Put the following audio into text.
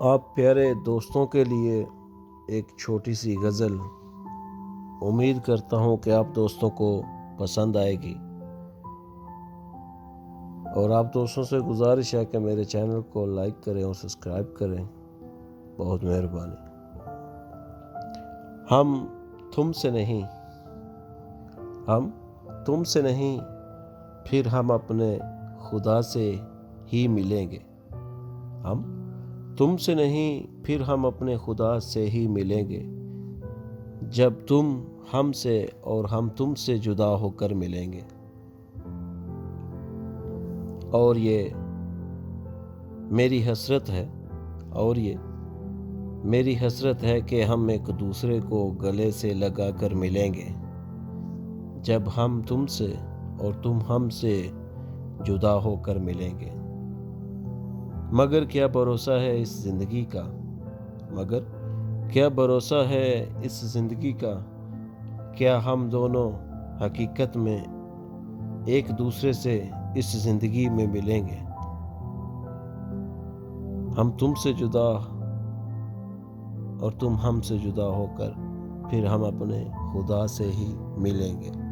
آپ پیارے دوستوں کے لیے ایک چھوٹی سی غزل، امید کرتا ہوں کہ آپ دوستوں کو پسند آئے گی، اور آپ دوستوں سے گزارش ہے کہ میرے چینل کو لائک کریں اور سبسکرائب کریں، بہت مہربانی۔ ہم تم سے نہیں پھر ہم اپنے خدا سے ہی ملیں گے۔ ہم تم سے نہیں پھر ہم اپنے خدا سے ہی ملیں گے، جب تم ہم سے اور ہم تم سے جدا ہو کر ملیں گے۔ اور یہ میری حسرت ہے کہ ہم ایک دوسرے کو گلے سے لگا کر ملیں گے، جب ہم تم سے اور تم ہم سے جدا ہو کر ملیں گے۔ مگر کیا بھروسہ ہے اس زندگی کا، کیا ہم دونوں حقیقت میں ایک دوسرے سے اس زندگی میں ملیں گے؟ ہم تم سے جدا اور تم ہم سے جدا ہو کر پھر ہم اپنے خدا سے ہی ملیں گے۔